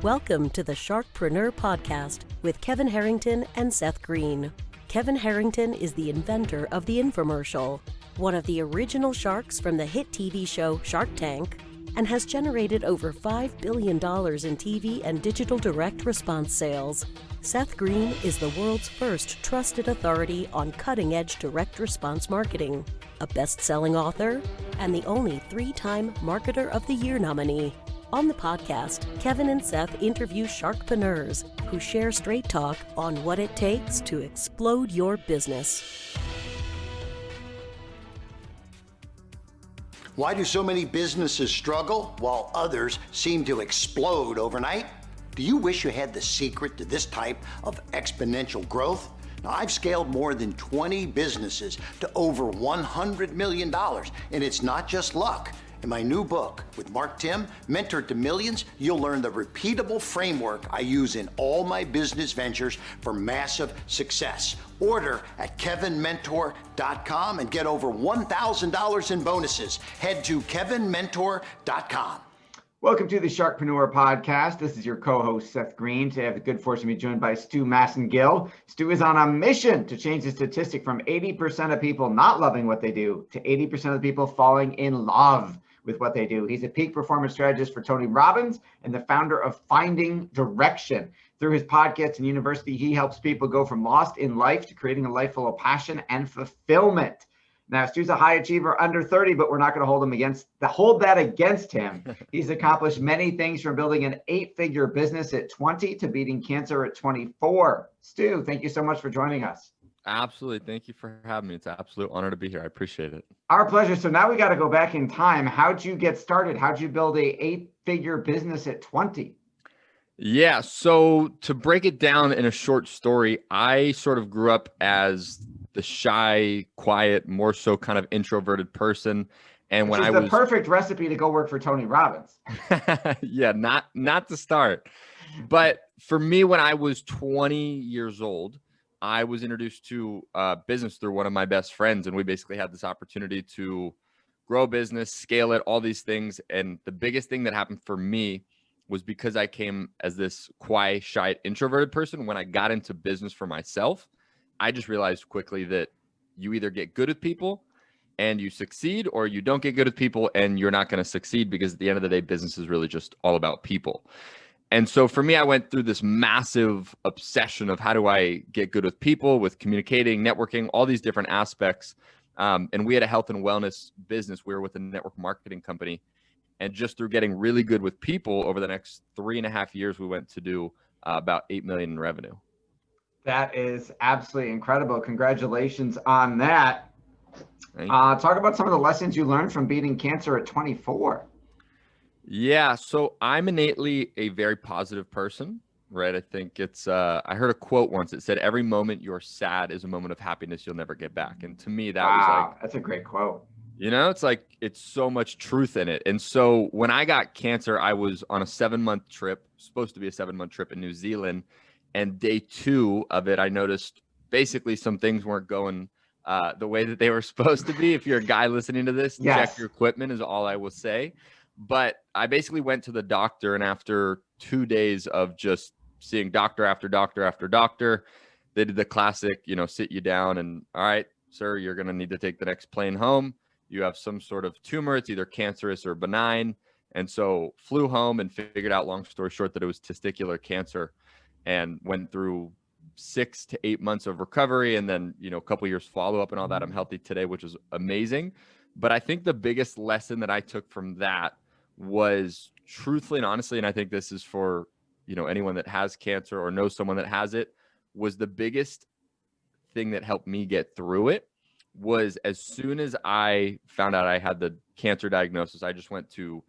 Welcome to the Sharkpreneur podcast with Kevin Harrington and Seth Greene. Kevin Harrington is the inventor of the infomercial, one of the original sharks from the hit TV show Shark Tank, and has generated over $5 billion in TV and digital direct response sales. Seth Greene is the world's first trusted authority on cutting-edge direct response marketing, a best-selling author, and the only 3-time Marketer of the Year nominee. On the podcast, Kevin and Seth interview Sharkpreneurs who share straight talk on what it takes to explode your business. Why do so many businesses struggle while others seem to explode overnight? Do you wish you had the secret to this type of exponential growth? Now, I've scaled more than 20 businesses to over $100 million, and it's not just luck. In my new book with Mark Tim, Mentor to Millions, you'll learn the repeatable framework I use in all my business ventures for massive success. Order at kevinmentor.com and get over $1,000 in bonuses. Head to kevinmentor.com. Welcome to the Sharkpreneur podcast. This is your co-host, Seth Greene. Today I have the good fortune to be joined by Stu Massengill. Stu is on a mission to change the statistic from 80% of people not loving what they do to 80% of the people falling in love with what they do. He's a peak performance strategist for Tony Robbins and the founder of Finding Direction. Through his podcast and university, he helps people go from lost in life to creating a life full of passion and fulfillment. Now, Stu's a high achiever under 30, but we're not going to hold that against him. He's accomplished many things, from building an 8-figure business at 20 to beating cancer at 24. Stu, thank you so much for joining us. Absolutely. Thank you for having me. It's an absolute honor to be here. I appreciate it. Our pleasure. So now we got to go back in time. How'd you get started? How'd you build a 8-figure business at 20? Yeah. So to break it down in a short story, I sort of grew up as the shy, quiet, more so kind of introverted person. And when I was the perfect recipe to go work for Tony Robbins. Yeah, not to start. But for me, when I was 20 years old, I was introduced to business through one of my best friends. And we basically had this opportunity to grow a business, scale it, all these things. And the biggest thing that happened for me was because I came as this quiet, shy, introverted person. When I got into business for myself, I just realized quickly that you either get good with people and you succeed, or you don't get good with people and you're not going to succeed, because at the end of the day, business is really just all about people. And so for me, I went through this massive obsession of how do I get good with people, with communicating, networking, all these different aspects. And we had a health and wellness business. We were with a network marketing company. And just through getting really good with people over the next 3.5 years, we went to do about $8 million in revenue. That is absolutely incredible. Congratulations on that. Talk about some of the lessons you learned from beating cancer at 24. Yeah, so I'm innately a very positive person, right? I think it's, I heard a quote once that said, every moment you're sad is a moment of happiness you'll never get back. And to me, that was like, that's a great quote. You know, it's like, it's so much truth in it. And so when I got cancer, I was on a 7-month trip, supposed to be a 7-month trip in New Zealand. And day 2 of it, I noticed basically some things weren't going the way that they were supposed to be. If you're a guy listening to this, yes. Check your equipment is all I will say. But I basically went to the doctor, and after 2 days of just seeing doctor after doctor after doctor, they did the classic, sit you down and, all right, sir, you're going to need to take the next plane home. You have some sort of tumor. It's either cancerous or benign. And so flew home and figured out, long story short, that it was testicular cancer, and went through 6 to 8 months of recovery. And then, a couple years follow up and all that. I'm healthy today, which is amazing. But I think the biggest lesson that I took from that was, truthfully and honestly, and I think this is for, anyone that has cancer or knows someone that has it, was the biggest thing that helped me get through it was, as soon as I found out I had the cancer diagnosis, I just went to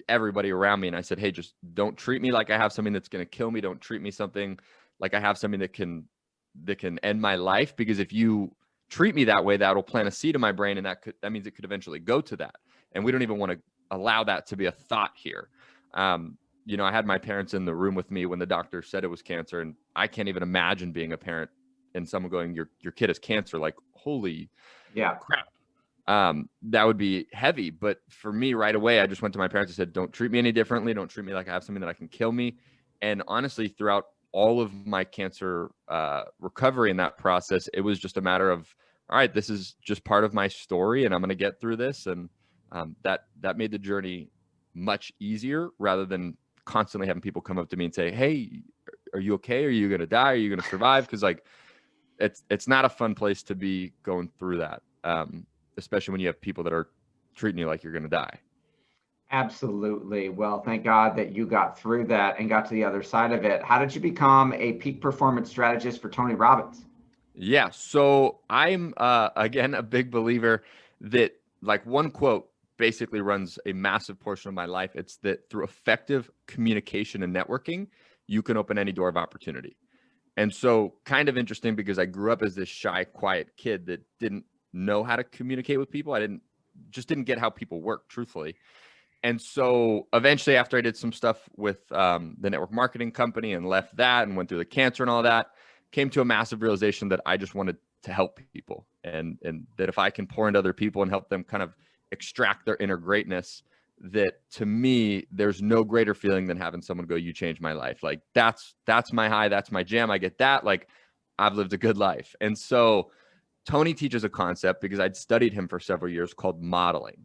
everybody around me and I said, hey, just don't treat me like I have something that's going to kill me. Don't treat me something like I have something that can end my life, because if you treat me that way, that'll plant a seed in my brain, and that means it could eventually go to that. And we don't even want to allow that to be a thought here. I had my parents in the room with me when the doctor said it was cancer, and I can't even imagine being a parent and someone going, your kid has cancer. Like, holy crap. that would be heavy. But for me right away, I just went to my parents and said, don't treat me any differently. Don't treat me like I have something that can kill me. And honestly, throughout all of my cancer recovery in that process, it was just a matter of, all right, this is just part of my story and I'm going to get through this. And that made the journey much easier rather than constantly having people come up to me and say, hey, are you okay? Are you going to die? Are you going to survive? Because like, it's not a fun place to be going through that, especially when you have people that are treating you like you're going to die. Absolutely. Well, thank God that you got through that and got to the other side of it. How did you become a peak performance strategist for Tony Robbins? Yeah. So I'm, again, a big believer that like one quote basically runs a massive portion of my life. It's that through effective communication and networking, you can open any door of opportunity. And so kind of interesting because I grew up as this shy, quiet kid that didn't know how to communicate with people. I didn't get how people work, truthfully. And so eventually after I did some stuff with the network marketing company and left that and went through the cancer and all that, came to a massive realization that I just wanted to help people and that if I can pour into other people and help them kind of extract their inner greatness, that to me, there's no greater feeling than having someone go, you changed my life. Like that's my high, that's my jam. I get that. Like I've lived a good life. And so Tony teaches a concept because I'd studied him for several years called modeling.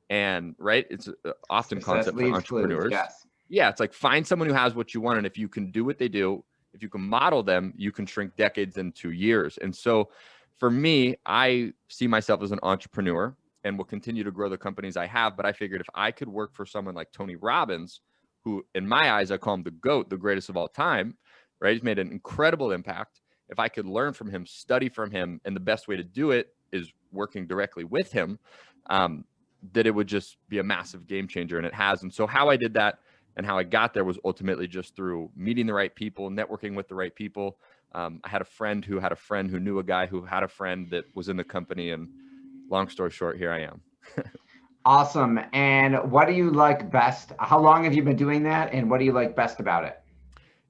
And right, it's often concept for entrepreneurs. Clues, yes. Yeah, it's like find someone who has what you want. And if you can do what they do, if you can model them, you can shrink decades into years. And so for me, I see myself as an entrepreneur and will continue to grow the companies I have. But I figured if I could work for someone like Tony Robbins, who in my eyes, I call him the GOAT, the greatest of all time, right? He's made an incredible impact. If I could learn from him, study from him, and the best way to do it is working directly with him, that it would just be a massive game changer. And it has. And so how I did that and how I got there was ultimately just through meeting the right people, networking with the right people. I had a friend who had a friend who knew a guy who had a friend that was in the company. And long story short, here I am. Awesome. And what do you like best? How long have you been doing that? And what do you like best about it?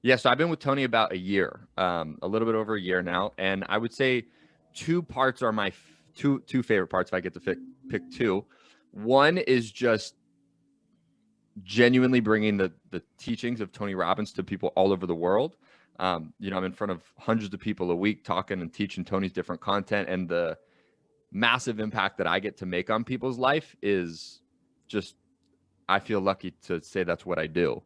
Yeah, so I've been with Tony about a year, a little bit over a year now. And I would say two parts are my two favorite parts if I get to pick two. One is just genuinely bringing the teachings of Tony Robbins to people all over the world. I'm in front of hundreds of people a week talking and teaching Tony's different content, and the massive impact that I get to make on people's life is just, I feel lucky to say that's what I do.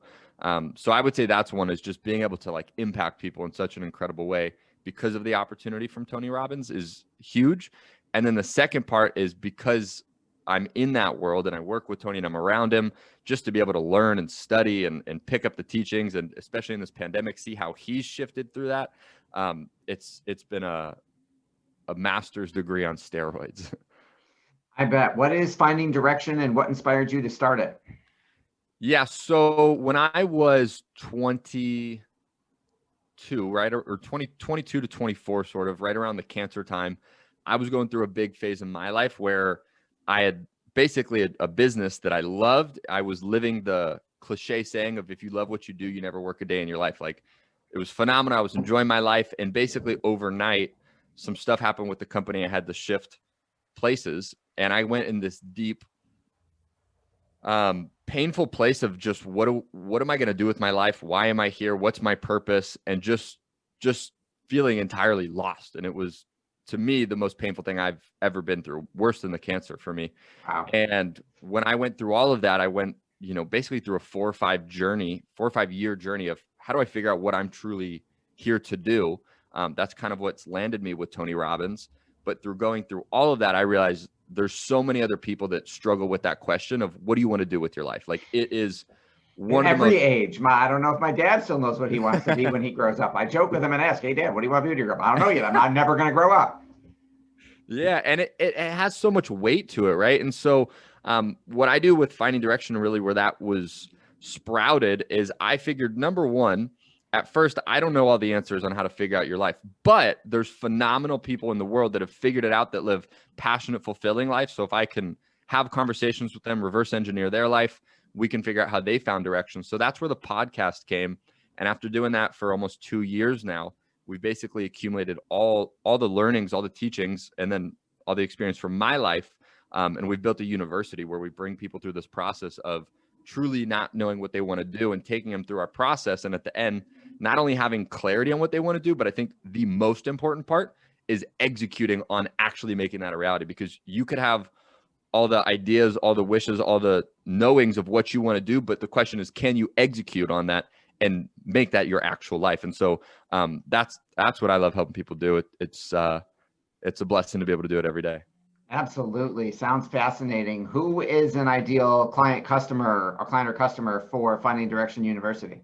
So I would say that's one, is just being able to like impact people in such an incredible way because of the opportunity from Tony Robbins is huge. And then the second part is because I'm in that world and I work with Tony and I'm around him, just to be able to learn and study and pick up the teachings, and especially in this pandemic, see how he's shifted through that. It's been a master's degree on steroids. I bet. What is Finding Direction and what inspired you to start it? Yeah. So when I was 22, right, or 22 to 24, sort of right around the cancer time, I was going through a big phase in my life where I had basically a business that I loved. I was living the cliche saying of if you love what you do, you never work a day in your life. Like it was phenomenal. I was enjoying my life. And basically overnight, some stuff happened with the company. I had to shift places and I went in this deep, painful place of just what am I going to do with my life? Why am I here? What's my purpose? And just feeling entirely lost. And it was, to me, the most painful thing I've ever been through, worse than the cancer for me. Wow. And when I went through all of that, I went, basically through a 4 or 5 year journey of how do I figure out what I'm truly here to do? That's kind of what's landed me with Tony Robbins. But through going through all of that, I realized there's so many other people that struggle with that question of what do you want to do with your life? Like it is one in of the every age. I don't know if my dad still knows what he wants to be when he grows up. I joke with him and ask, hey, Dad, what do you want to be when you grow up? I don't know yet. I'm never going to grow up. Yeah. And it has so much weight to it. Right. And so what I do with Finding Direction, really where that was sprouted, is I figured, number one, at first, I don't know all the answers on how to figure out your life, but there's phenomenal people in the world that have figured it out, that live passionate, fulfilling lives. So if I can have conversations with them, reverse engineer their life, we can figure out how they found direction. So that's where the podcast came. And after doing that for almost 2 years now, we basically accumulated all the learnings, all the teachings, and then all the experience from my life And we've built a university where we bring people through this process of truly not knowing what they want to do and taking them through our process. And at the end, not only having clarity on what they want to do, but I think the most important part is executing on actually making that a reality, because you could have all the ideas, all the wishes, all the knowings of what you want to do. But the question is, can you execute on that and make that your actual life? And so that's what I love helping people do. It's a blessing to be able to do it every day. Absolutely. Sounds fascinating. Who is an ideal client or customer for Finding Direction University?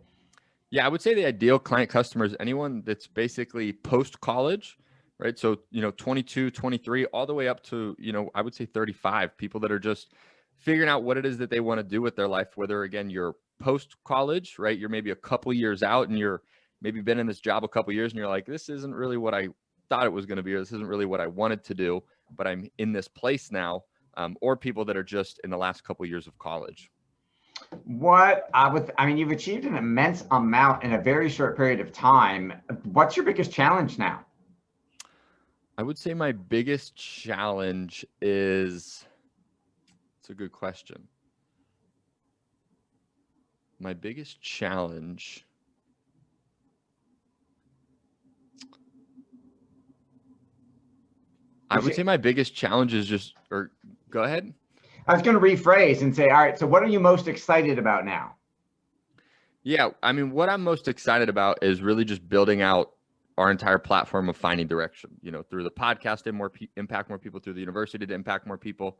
Yeah, I would say the ideal client customer is anyone that's basically post-college, right? So, 22, 23, all the way up to, I would say 35, people that are just figuring out what it is that they want to do with their life, whether, again, you're post-college, right? You're maybe a couple years out and you're maybe been in this job a couple years and you're like, this isn't really what I thought it was going to be, or this isn't really what I wanted to do, but I'm in this place now, or people that are just in the last couple of years of college. You've achieved an immense amount in a very short period of time. What's your biggest challenge now? I would say my biggest challenge is, it's a good question. My biggest challenge, I would say my biggest challenge is go ahead. I was going to rephrase and say, all right, so what are you most excited about now? Yeah, what I'm most excited about is really just building out our entire platform of Finding Direction, through the podcast to impact more people, through the university to impact more people,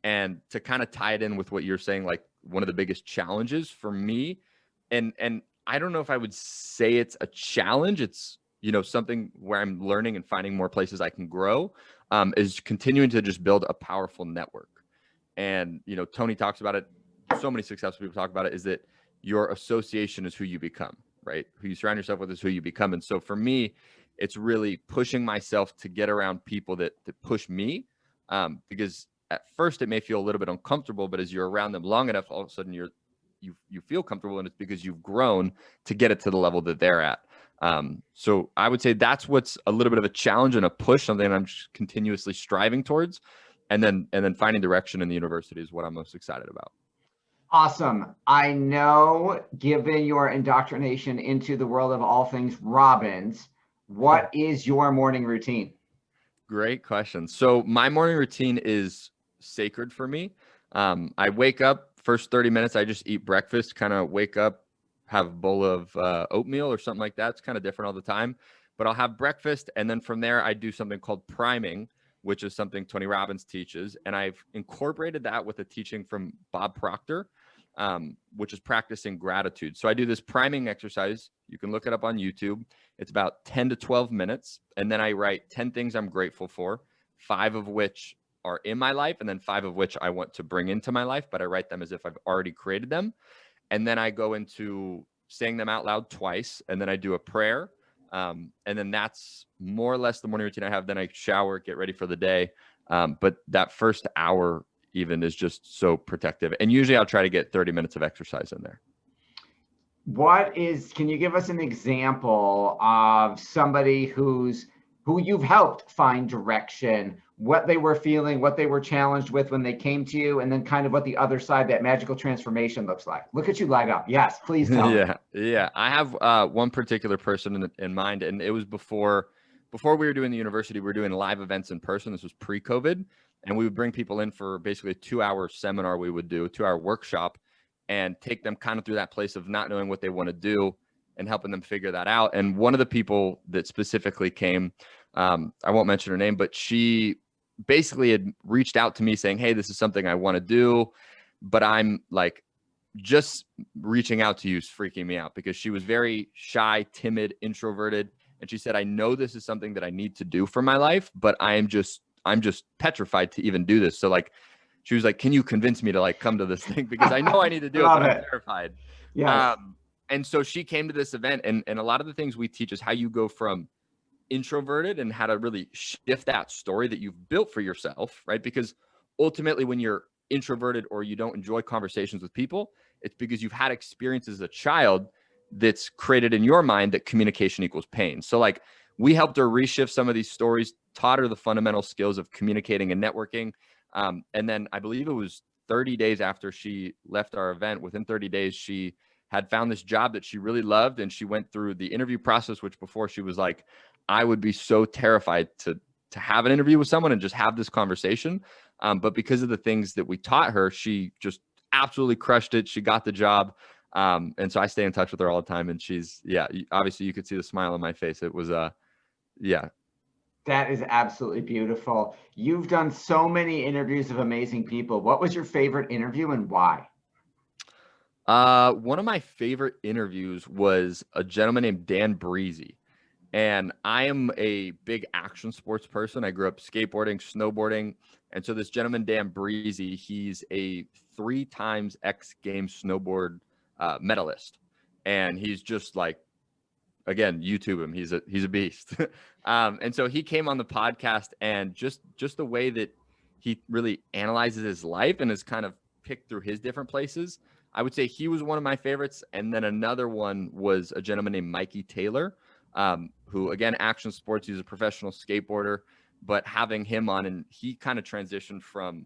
and to kind of tie it in with what you're saying, like one of the biggest challenges for me. And I don't know if I would say it's a challenge. It's, something where I'm learning and finding more places I can grow, is continuing to just build a powerful network. And, Tony talks about it. So many successful people talk about it, is that your association is who you become, right? Who you surround yourself with is who you become. And so for me, it's really pushing myself to get around people that push me, because at first it may feel a little bit uncomfortable, but as you're around them long enough, all of a sudden you feel comfortable, and it's because you've grown to get it to the level that they're at. So I would say that's what's a little bit of a challenge and a push, something I'm just continuously striving towards. And then Finding Direction in the university is what I'm most excited about. Awesome. I know, given your indoctrination into the world of all things Robbins, what is your morning routine? Great question. So my morning routine is sacred for me. I wake up, first 30 minutes, I just eat breakfast, kind of wake up, have a bowl of oatmeal or something like that. It's kind of different all the time, but I'll have breakfast. And then from there, I do something called priming, which is something Tony Robbins teaches. And I've incorporated that with a teaching from Bob Proctor, which is practicing gratitude. So I do this priming exercise. You can look it up on YouTube. It's about 10 to 12 minutes. And then I write 10 things I'm grateful for, 5 of which are in my life, and then 5 of which I want to bring into my life, but I write them as if I've already created them. And then I go into saying them out loud twice. And then I do a prayer. And then that's more or less the morning routine I have. Then I shower, get ready for the day. But that first hour even is just so protective. And usually I'll try to get 30 minutes of exercise in there. Can you give us an example of somebody who you've helped find direction, what they were feeling, what they were challenged with when they came to you, and then kind of what the other side, that magical transformation looks like? Look at you light up. Yes, please tell me. Yeah. I have one particular person in mind, and it was before we were doing the university, we were doing live events in person. This was pre-COVID, and we would bring people in for basically a 2-hour seminar. We would do a 2-hour workshop and take them kind of through that place of not knowing what they want to do and helping them figure that out. And one of the people that specifically came, I won't mention her name, but she basically had reached out to me saying, hey, this is something I want to do, but I'm like, just reaching out to you is freaking me out, because she was very shy, timid, introverted. And she said, I know this is something that I need to do for my life, but I'm just petrified to even do this. So like, she was like, can you convince me to like come to this thing? Because I know I need to do it, but I'm terrified. Yes. And so she came to this event, and a lot of the things we teach is how you go from introverted and how to really shift that story that you've built for yourself, right? Because ultimately when you're introverted or you don't enjoy conversations with people, it's because you've had experiences as a child that's created in your mind that communication equals pain. So like, we helped her reshift some of these stories, taught her the fundamental skills of communicating and networking. And then I believe it was 30 days after she left our event, within 30 days, she had found this job that she really loved. And she went through the interview process, which before she was like, I would be so terrified to have an interview with someone and just have this conversation. But because of the things that we taught her, she just absolutely crushed it. She got the job. And so I stay in touch with her all the time. And she's, obviously you could see the smile on my face. It was, yeah. That is absolutely beautiful. You've done so many interviews of amazing people. What was your favorite interview and why? One of my favorite interviews was a gentleman named Dan Breezy. And I am a big action sports person. I grew up skateboarding, snowboarding. And so this gentleman, Dan Breezy, he's a 3 times X Games snowboard medalist. And he's just like, again, YouTube him. He's a beast. And so he came on the podcast, and just the way that he really analyzes his life and has kind of picked through his different places, I would say he was one of my favorites. And then another one was a gentleman named Mikey Taylor, who, again, action sports. He's a professional skateboarder, but having him on, and he kind of transitioned from,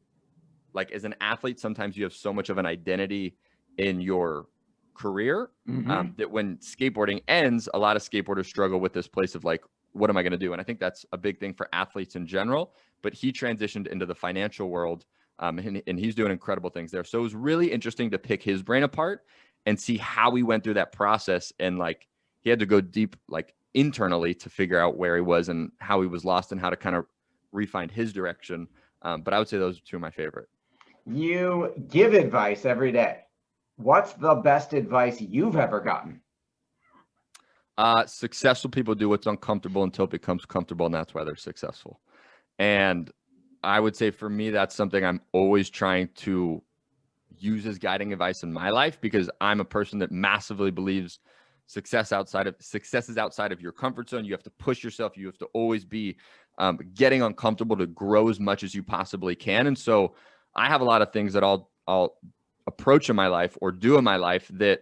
like, as an athlete, sometimes you have so much of an identity in your career that when skateboarding ends, a lot of skateboarders struggle with this place of like, what am I going to do? And I think that's a big thing for athletes in general, but he transitioned into the financial world, and he's doing incredible things there. So it was really interesting to pick his brain apart and see how he went through that process. And like, he had to go deep, like, internally to figure out where he was and how he was lost and how to kind of refine his direction. But I would say those are 2 of my favorite. You give advice every day. What's the best advice you've ever gotten? Successful people do what's uncomfortable until it becomes comfortable, and that's why they're successful. And I would say for me, that's something I'm always trying to use as guiding advice in my life, because I'm a person that massively believes success is outside of your comfort zone. You have to push yourself. You have to always be getting uncomfortable to grow as much as you possibly can. And so I have a lot of things that I'll approach in my life or do in my life that,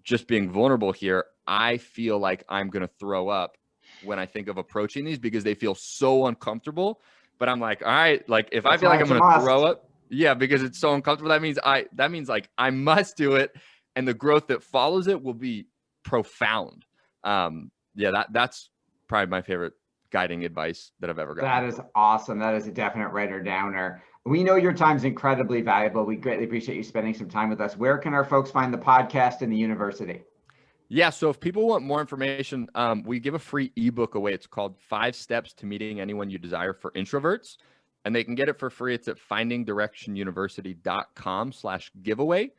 just being vulnerable here, I feel like I'm going to throw up when I think of approaching these, because they feel so uncomfortable. But I'm like, all right, like, if I feel like I'm going to throw up, because it's so uncomfortable, that means like I must do it. And the growth that follows it will be profound. That's probably my favorite guiding advice that I've ever gotten. That is awesome. That is a definite writer downer. We know your time's incredibly valuable. We greatly appreciate you spending some time with us. Where can our folks find the podcast and the university? Yeah, so if people want more information, we give a free ebook away. It's called 5 Steps to Meeting Anyone You Desire for Introverts. And they can get it for free. It's at findingdirectionuniversity.com/giveaway.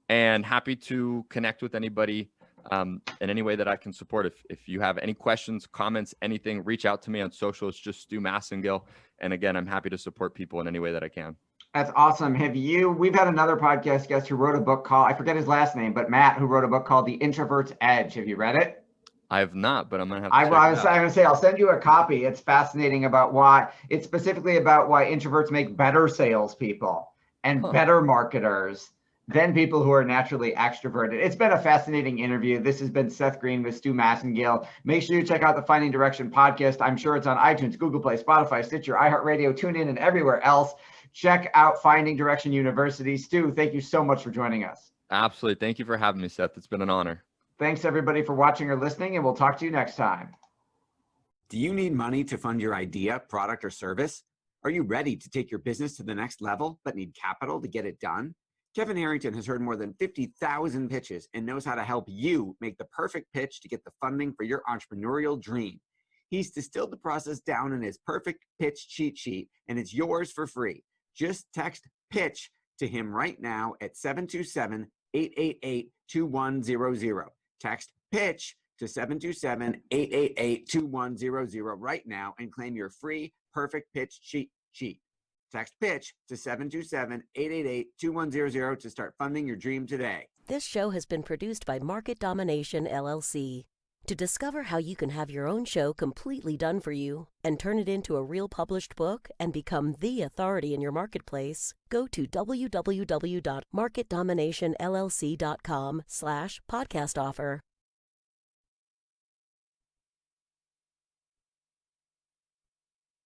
And happy to connect with anybody in any way that I can support. If you have any questions, comments, anything, reach out to me on social. It's just Stu Massengill. And again, I'm happy to support people in any way that I can. That's awesome. We've had another podcast guest who wrote a book called, I forget his last name, but Matt, who wrote a book called The Introvert's Edge. Have you read it? I have not, but I'm going to have to I'm going to say, I'll send you a copy. It's fascinating it's specifically about why introverts make better salespeople and better marketers than people who are naturally extroverted. It's been a fascinating interview. This has been Seth Greene with Stu Massengill. Make sure you check out the Finding Direction podcast. I'm sure it's on iTunes, Google Play, Spotify, Stitcher, iHeartRadio, TuneIn, and everywhere else. Check out Finding Direction University. Stu, thank you so much for joining us. Absolutely. Thank you for having me, Seth. It's been an honor. Thanks, everybody, for watching or listening, and we'll talk to you next time. Do you need money to fund your idea, product, or service? Are you ready to take your business to the next level, but need capital to get it done? Kevin Harrington has heard more than 50,000 pitches and knows how to help you make the perfect pitch to get the funding for your entrepreneurial dream. He's distilled the process down in his perfect pitch cheat sheet, and it's yours for free. Just text PITCH to him right now at 727-888-2100. Text PITCH to 727-888-2100 right now and claim your free perfect pitch cheat sheet. Text PITCH to 727-888-2100 to start funding your dream today. This show has been produced by Market Domination, LLC. To discover how you can have your own show completely done for you and turn it into a real published book and become the authority in your marketplace, go to www.marketdominationllc.com/podcast offer.